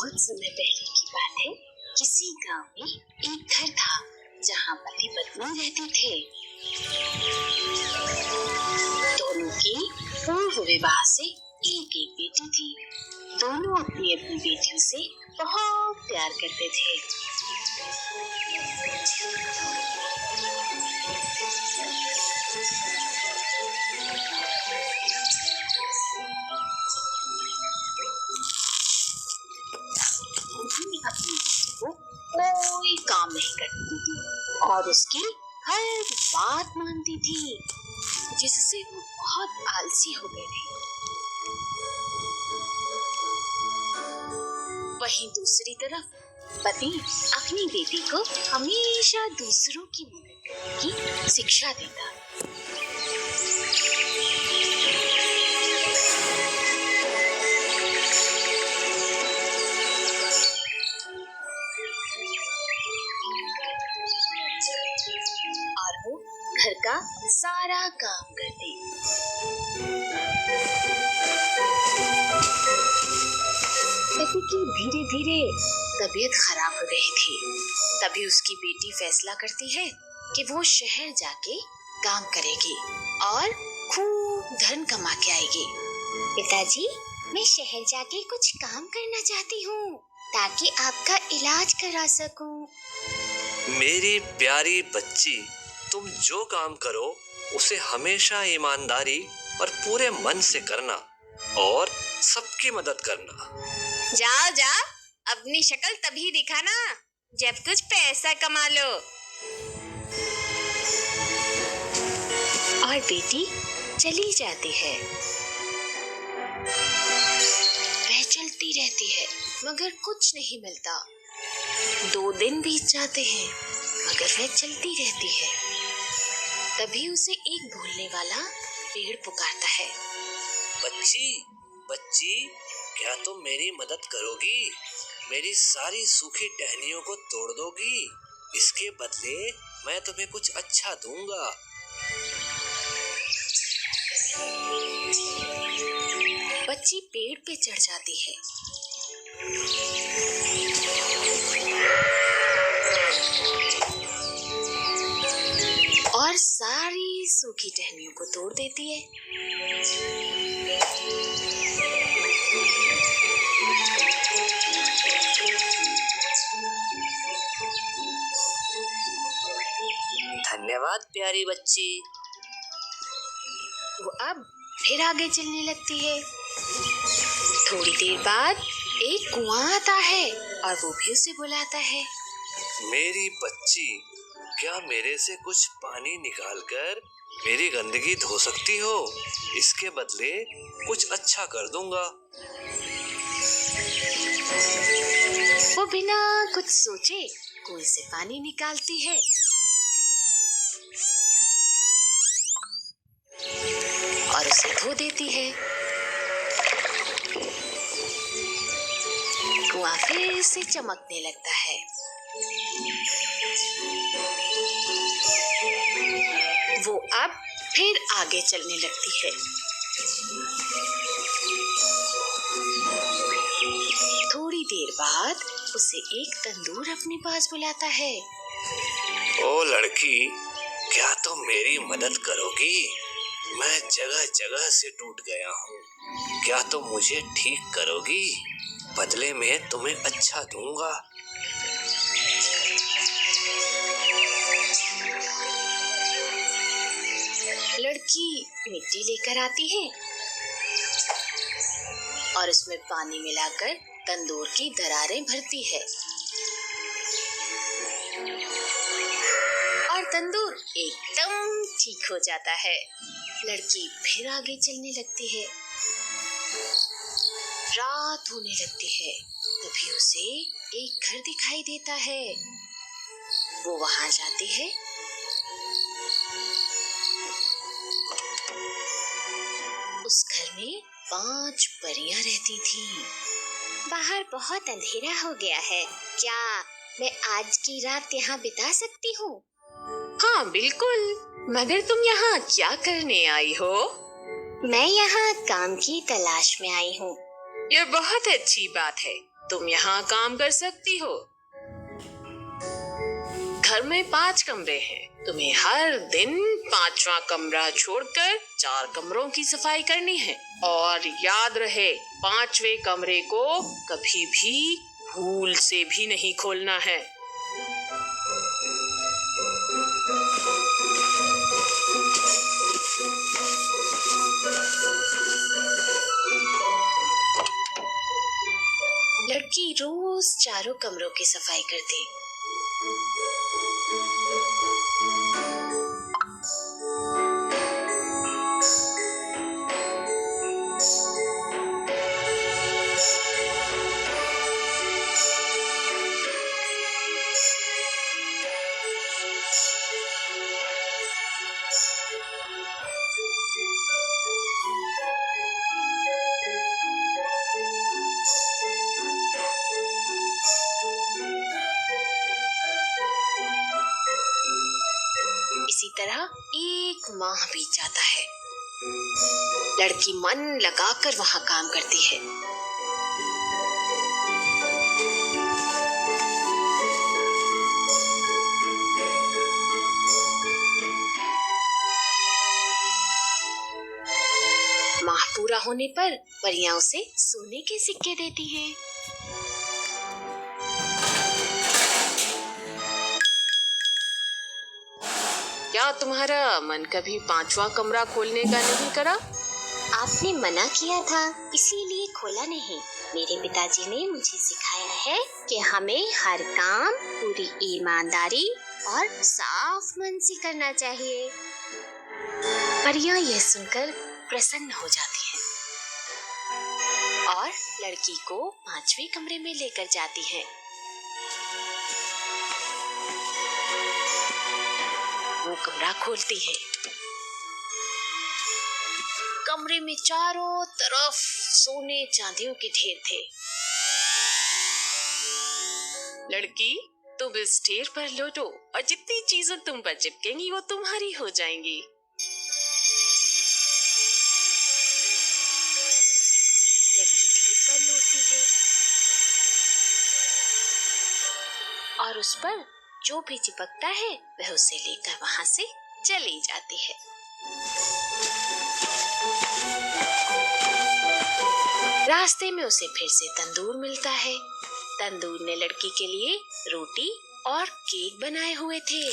बहुत समय पहले की बात है। किसी गांव में एक घर था जहां पति पत्नी रहते थे। दोनों की पूर्व विवाह से एक एक बेटी थी। दोनों अपनी अपनी बेटियों से बहुत प्यार करते थे। अपनी को कोई काम नहीं करती थी और उसकी हर बात मानती थी, जिससे वो बहुत आलसी हो गई थी। वहीं दूसरी तरफ पति अपनी बेटी को हमेशा दूसरों की मदद करने की शिक्षा देता। और वो घर का सारा काम करती। पति की धीरे धीरे तबीयत खराब हो रही थी। तभी उसकी बेटी फैसला करती है कि वो शहर जाके काम करेगी और खूब धन कमा के आएगी। पिताजी, मैं शहर जाके कुछ काम करना चाहती हूँ ताकि आपका इलाज करा सकूं। मेरी प्यारी बच्ची, तुम जो काम करो उसे हमेशा ईमानदारी और पूरे मन से करना और सबकी मदद करना। जाओ जाओ, अपनी शक्ल तभी दिखाना जब कुछ पैसा कमा लो। और बेटी चली जाती है। वह चलती रहती है मगर कुछ नहीं मिलता। 2 दिन बीत जाते हैं मगर वह चलती रहती है। तभी उसे एक बोलने वाला पेड़ पुकारता है। बच्ची, बच्ची, क्या तुम मेरी मदद करोगी? मेरी सारी सूखी टहनियों को तोड़ दोगी? इसके बदले मैं तुम्हें कुछ अच्छा दूंगा। बच्ची पेड़ पे चढ़ जाती है। और सारी सूखी टहनियों को तोड़ देती है। धन्यवाद प्यारी बच्ची। वो अब फिर आगे चलने लगती है। थोड़ी देर बाद एक कुआं आता है और वो भी उसे बुलाता है। मेरी बच्ची, क्या मेरे से कुछ पानी निकालकर मेरी गंदगी धो सकती हो? इसके बदले कुछ अच्छा कर दूंगा। वो बिना कुछ सोचे कुएं से पानी निकालती है और उसे धो देती है। कुआं फिर से चमकने लगता है। वो अब फिर आगे चलने लगती है। थोड़ी देर बाद उसे एक तंदूर अपने पास बुलाता है। ओ लड़की, क्या तुम मेरी मदद करोगी? मैं जगह जगह से टूट गया हूँ। क्या तुम मुझे ठीक करोगी? बदले में तुम्हें अच्छा दूंगा। लड़की मिट्टी लेकर आती है और उसमें पानी मिलाकर तंदूर की दरारें भरती है और तंदूर एकदम ठीक हो जाता है। लड़की फिर आगे चलने लगती है। रात होने लगती है। तभी उसे एक घर दिखाई देता है। वो वहां जाती है। उस घर में 5 परियां रहती थीं। बाहर बहुत अंधेरा हो गया है, क्या मैं आज की रात यहाँ बिता सकती हूँ? हाँ बिल्कुल, मगर तुम यहाँ क्या करने आई हो? मैं यहाँ काम की तलाश में आई हूँ। यह बहुत अच्छी बात है। तुम यहाँ काम कर सकती हो। घर में 5 कमरे हैं। तुम्हें हर दिन 5वां कमरा छोड़कर 4 कमरों की सफाई करनी है। और याद रहे, 5वें कमरे को कभी भी भूल से भी नहीं खोलना है। लड़की रोज 4 कमरों की सफाई करती। इसी तरह 1 माह बीत जाता है। लड़की मन लगाकर वहां काम करती है। माह पूरा होने पर परियां उसे सोने के सिक्के देती हैं। क्या तुम्हारा मन कभी 5वां कमरा खोलने का नहीं करा? आपने मना किया था, इसीलिए खोला नहीं। मेरे पिताजी ने मुझे सिखाया है कि हमें हर काम पूरी ईमानदारी और साफ मन से करना चाहिए। परियां यह सुनकर प्रसन्न हो जाती हैं और लड़की को 5वें कमरे में लेकर जाती हैं। वो कमरा खोलती है। कमरे में चारों तरफ सोने चांदियों के ढेर थे। लड़की, तुम इस ढेर पर लौटो और जितनी चीजें तुम पर चिपकेंगी वो तुम्हारी हो जाएंगी। लड़की ढेर पर लौटती है और उस पर जो भी चिपकता है वह उसे लेकर वहां से चली जाती है। रास्ते में उसे फिर से तंदूर मिलता है। तंदूर ने लड़की के लिए रोटी और केक बनाए हुए थे।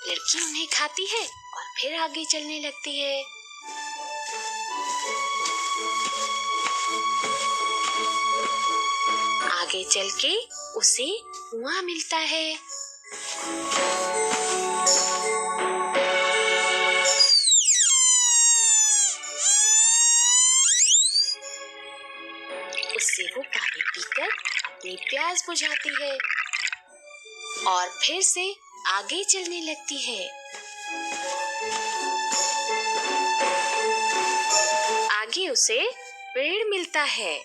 लड़की उन्हें खाती है और फिर आगे चलने लगती है। आगे चल के उसे कुआं मिलता है। उससे वो पानी पीकर अपनी प्यास बुझाती है और फिर से आगे चलने लगती है। आगे उसे पेड़ मिलता है।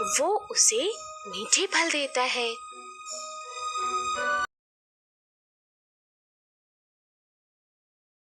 वो उसे मीठे फल देता है।